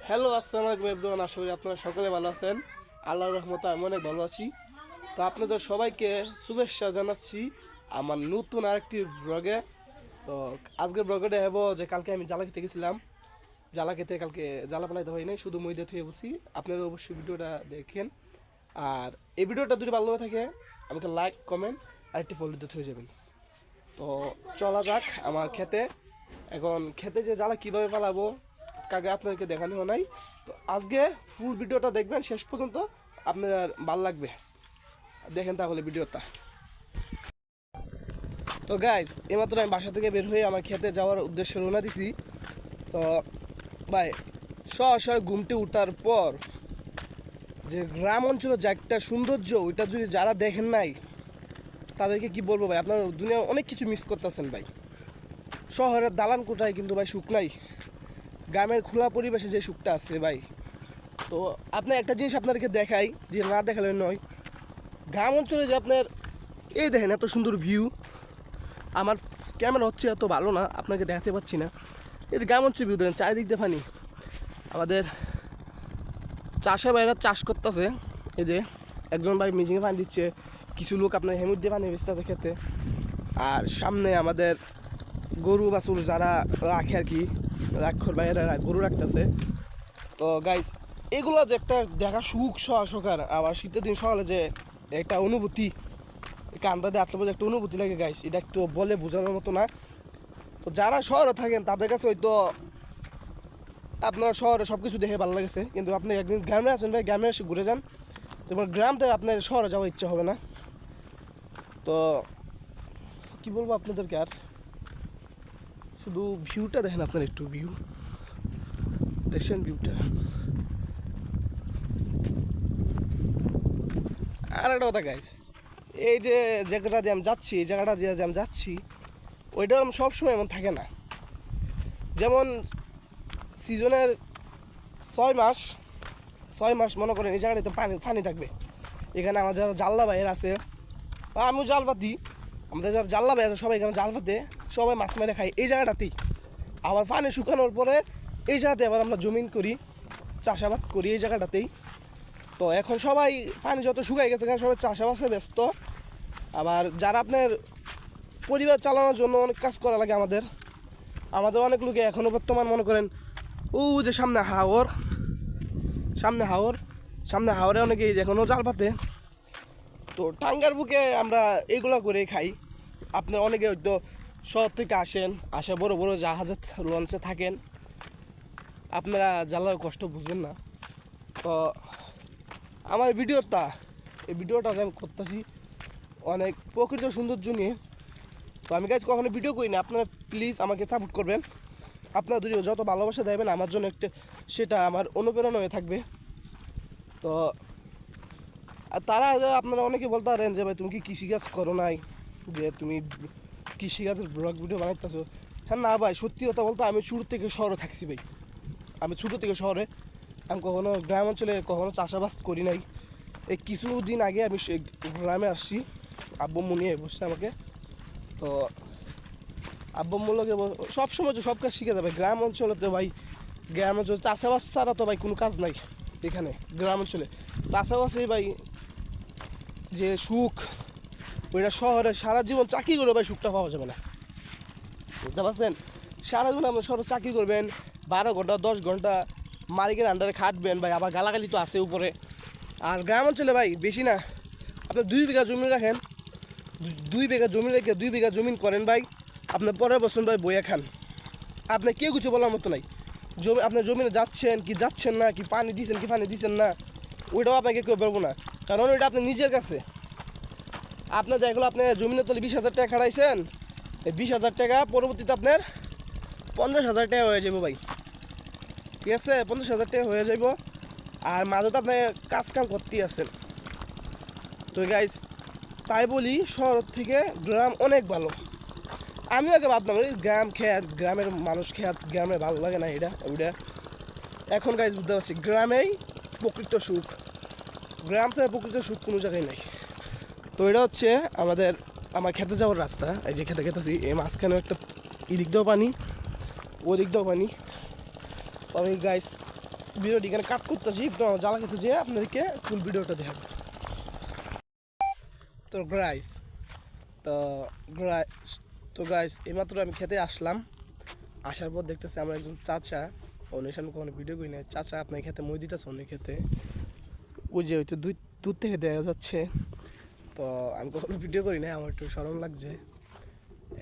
Hello, আসসালামু আলাইকুম everyone. আশা করি আপনারা সকলে ভালো আছেন। আল্লাহর রহমতে আমি অনেক ভালো আছি। তো আপনাদের সবাইকে শুভেচ্ছা জানাচ্ছি আমার নতুন আরেকটি ব্লগে। তো আজকের ব্লগে দেখাবো যে কালকে আমি জ্বালা খেতে গেছিলাম। জ্বালা খেতে কালকে জ্বালা পালাইতে হয় নাই, শুধু মই দিয়ে থুয়ে বসি। আপনারা অবশ্যই ভিডিওটা দেখেন। আর এই ভিডিওটা যদি ভালো থাকে আমাকে লাইক কমেন্ট আর একটি ফলো দিতে হয়ে যাবেন। তো চলা যাক আমার খেতে। এখন খেতে যে জ্বালা কীভাবে পালাবো কাকে আপনাদেরকে দেখানো নাই। তো আজকে ফুল ভিডিওটা দেখবেন শেষ পর্যন্ত, আপনার ভালো লাগবে। দেখেন তাহলে ভিডিওটা। তো গাইজ, এইমাত্র আমি বাসা থেকে বের হয়ে আমার খেতে যাওয়ার উদ্দেশ্যে রওনা দিছি। তো ভাই, সরাসরি ঘুমটে উঠার পর যে গ্রাম অঞ্চলের যে একটা সৌন্দর্য, ওইটা যদি যারা দেখেন নাই তাদেরকে কি বলবো ভাই, আপনার দুনিয়া অনেক কিছু মিস করতেছেন ভাই। শহরের দালান কোঠায় কিন্তু ভাই সুখ নাই, গ্রামের খোলা পরিবেশে যে সুখটা আছে ভাই। তো আপনার একটা জিনিস আপনাদেরকে দেখাই, যে না দেখালে নয়। গ্রাম অঞ্চলে যে আপনার এই দেখেন এত সুন্দর ভিউ, আমার ক্যামেরা হচ্ছে এত ভালো না, আপনাকে দেখাতে পাচ্ছি না। এই যে গ্রাম অঞ্চল ভিউ দেখেন, চারিদিক দিয়ে পানি। আমাদের চাষে ভাইরা চাষ করতেছে, এই যে একজন ভাই মেশিনে পানি দিচ্ছে, কিছু লোক আপনার হেমুর দিয়ে পানি বেচতেছে খেতে। আর সামনে আমাদের গরু বাছুর যারা রাখে আর কি, রাক্ষর ভাইয়েরা গরু রাখতেছে। তো গাইস, এগুলো যে একটা দেখা সুখ সকার, আবার শীতের দিন সকালে যে একটা অনুভূতি, কান্দা দিয়ে আটলে একটা অনুভূতি লাগে গাইস, এটা একটু বলে বোঝানোর মতো না। তো যারা শহরে থাকেন তাদের কাছে হয়তো আপনার শহরে সব কিছু দেখে ভালো লাগেছে, কিন্তু আপনি একদিন গ্রামে আছেন ভাই, গ্রামে এসে ঘুরে যান, তোমার গ্রাম থেকে আপনার শহরে যাওয়ার ইচ্ছা হবে না। তো কি বলবো আপনাদেরকে, আর শুধু ভিউটা দেখেন, আপনার একটু ভিউ দেখছেন, ভিউটা। আর একটা কথা গাইস, এই যে জায়গাটা দিয়ে আমি যাচ্ছি, এই জায়গাটা দিয়ে যে আমি যাচ্ছি, ওইটা সবসময় এমন থাকে না। যেমন সিজনের 6 মাস, 6 মাস মনে করেন এই জায়গাটায় তো পানি পানি থাকবে। এখানে আমার যারা জাল্লা ভাইয়ের আছে, বা আমিও জাল পাতি, আমাদের যারা জাল্লা ভাই আছে সবাই এখানে জাল পাতে, সবাই মাছ মেরে খাই এই জায়গাটাতেই। আবার পানি শুকানোর পরে এই জায়গাতে আবার আমরা জমিন করি, চাষাবাদ করি এই জায়গাটাতেই। তো এখন সবাই পানি যত শুকাই গেছে সবাই চাষাবাসে ব্যস্ত। আবার যারা আপনার পরিবার চালানোর জন্য অনেক কাজ করা লাগে, আমাদের আমাদের অনেক লোকে এখনও বর্তমান মনে করেন ও যে সামনে হাওর, সামনে হাওর, সামনে হাওরে অনেকে এখনও জাল পাতে। তো টাঙ্গার বুকে আমরা এইগুলো করে খাই। আপনার অনেকে হয়তো শহর থেকে আসেন, আসে বড় বড় জাহাজে লঞ্চে থাকেন, আপনারা জ্বালার কষ্ট বুঝবেন না। তো আমার ভিডিওটা, এই ভিডিওটা আমি করতেছি অনেক প্রকৃত সৌন্দর্য নিয়ে। তো আমি কাজ কখনো ভিডিও করি না, আপনারা প্লিজ আমাকে সাপোর্ট করবেন। আপনারা যদি যত ভালোবাসা দেবেন আমার জন্য একটা, সেটা আমার অনুপ্রেরণা হয়ে থাকবে। তো আর তারা আপনারা অনেকে বলতে পারেন যে ভাই তুমি কি কৃষিকাজ করো নাই, যে তুমি কৃষিকাজের ব্লগ ভিডিও বানাইতেছো। হ্যাঁ না ভাই, সত্যি কথা বলতে আমি শুরু থেকে শহরে থাকছি ভাই, আমি ছোটো থেকে শহরে, আমি কখনো গ্রাম অঞ্চলে কখনো চাষাবাদ করি নাই। এই কিছুদিন আগে আমি গ্রামে আসছি, আব্বু নিয়ে বসছে আমাকে। তো আব্বুমূলকে সবসময় সব কাজ শিখে যাবে গ্রাম অঞ্চলে। তো ভাই গ্রাম অঞ্চলে চাষাবাদ ছাড়া তো ভাই কোনো কাজ নাই এখানে গ্রাম অঞ্চলে। চাষাবাসে ভাই যে সুখ, ওইটা শহরে সারা জীবন চাকরি করে ভাই সুখটা পাওয়া যাবে না, বুঝতে পারছেন? সারা জীবন আপনি শহরে চাকরি করবেন, 12 ঘন্টা 10 ঘন্টা মালিকের আন্ডারে খাটবেন ভাই, আবার গালাগালি তো আছে উপরে। আর গ্রাম অঞ্চলে ভাই বেশি না, আপনি 2 বিঘা জমি রাখেন, 2 বিঘা জমি রেখে 2 বিঘা জমিন করেন ভাই, আপনার পরের বছর ভাই বইয়া খান, আপনার কেউ কিছু বলার মতো নাই। জমি আপনার জমিনে যাচ্ছেন কি যাচ্ছেন না, কি পানি দিচ্ছেন কি পানি দিচ্ছেন না, ওইটাও আপনাকে কেউ বলবো না, কারণ ওইটা আপনার নিজের কাছে। আপনার দেখলো আপনি জমিনে তলে 20,000 টাকা খাড়াইছেন, এই 20,000 টাকা পরবর্তীতে আপনার 50,000 টাকা হয়ে যাবো ভাই, ঠিক আছে? 50,000 টাকা হয়ে যাইব, আর মাঝে তো আপনি কাজ কাম করতেই আছেন। তো গাইস, তাই বলি শহর থেকে গ্রাম অনেক ভালো। আমিও আগে ভাবতাম এই গ্রাম খেয়াত, গ্রামের মানুষ খেয়াত, গ্রামে ভালো লাগে না এটা ওইটা। এখন গাইস বুঝতে পারছি গ্রামেই প্রকৃত সুখ, গ্রাম ছাড়া প্রকৃত সুখ কোনো জায়গায় নাই। তো এটা হচ্ছে আমার খেতে যাওয়ার রাস্তা, এই যে খেতে খেতেছি, এই মাঝখানে একটা এদিক দিয়েও পানি, ওদিক দিয়েও পানি। তো আমি গাইস ভিডিওটি এখানে কাট করতেছি, একটু আমার জ্বালা খেতে যেয়ে আপনাদেরকে ফুল ভিডিওটা দেখাবো। তো গাইস তো তো গাইস এইমাত্র আমি খেতে আসলাম, আসার পর দেখতেছি আমার একজন চাচা, অনেক সামনে কোনো ভিডিও করি না, চাচা আপনার খেতে মই দিতেছে, অনেক খেতে ওই যে হয়তো দূর থেকে দেখা যাচ্ছে। তো আমি কখনো ভিডিও করি না, আমার একটু শরম লাগছে।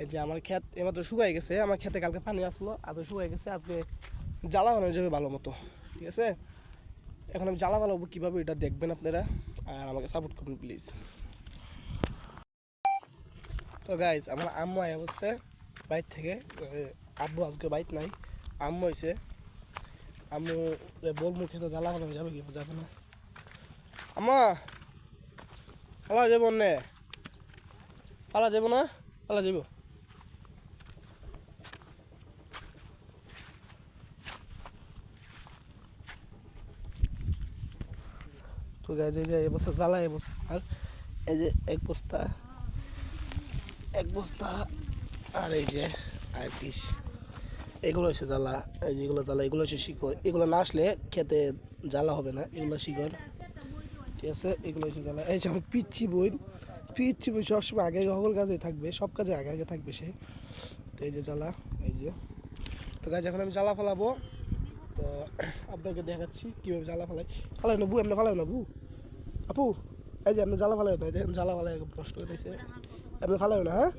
এই যে আমার ক্ষেত এইমাত্র শুকাই গেছে, আমার খেতে কালকে পানি আসলো, আজ শুকাই গেছে, আজকে জ্বালা বানানো যাবে ভালো মতো, ঠিক আছে? এখন আমি জ্বালা বানাবো কীভাবে এটা দেখবেন আপনারা, আর আমাকে সাপোর্ট করুন প্লিজ। তো গাইজ আমার আম্মু আয়া বসছে বাইর থেকে, আব্বু আজকে বাইর নাই, আম্মু হয়েছে। আম্মু বলমু খেতে জ্বালা বানানো যাবে কি যাবে না? আম্মা পালা যাবো নে, পালা যাবো না, পালা যাবো। তো গাইজ এই যে এবছর জ্বালা এবছর, আর এই যে এক বস্তা আর এই যে আর পিস, এগুলো হচ্ছে জ্বালা, এই যেগুলো জ্বালা এগুলো হচ্ছে শিকড়, এগুলো না আসলে খেতে জ্বালা হবে না, এগুলো শিকড়, ঠিক আছে? এগুলো হচ্ছে জ্বালা। এই যে আমার পিচ্ছি বই সবসময় আগে সকল কাজে থাকবে, সব কাজে আগে আগে থাকবে সে। তো এই যে জ্বালা, এই যে। তো গাছ এখন আমি জ্বালা ফেলাবো, তো আপনাকে দেখাচ্ছি কীভাবে জ্বালা ফালাই না বু, এমনি ফালাই না বু, আপু এই যে আপনি জ্বালা ফালাই না, দেখেন জ্বালা ফালাই নষ্ট হয়ে গেছে, আপনি ফালাই না, হ্যাঁ?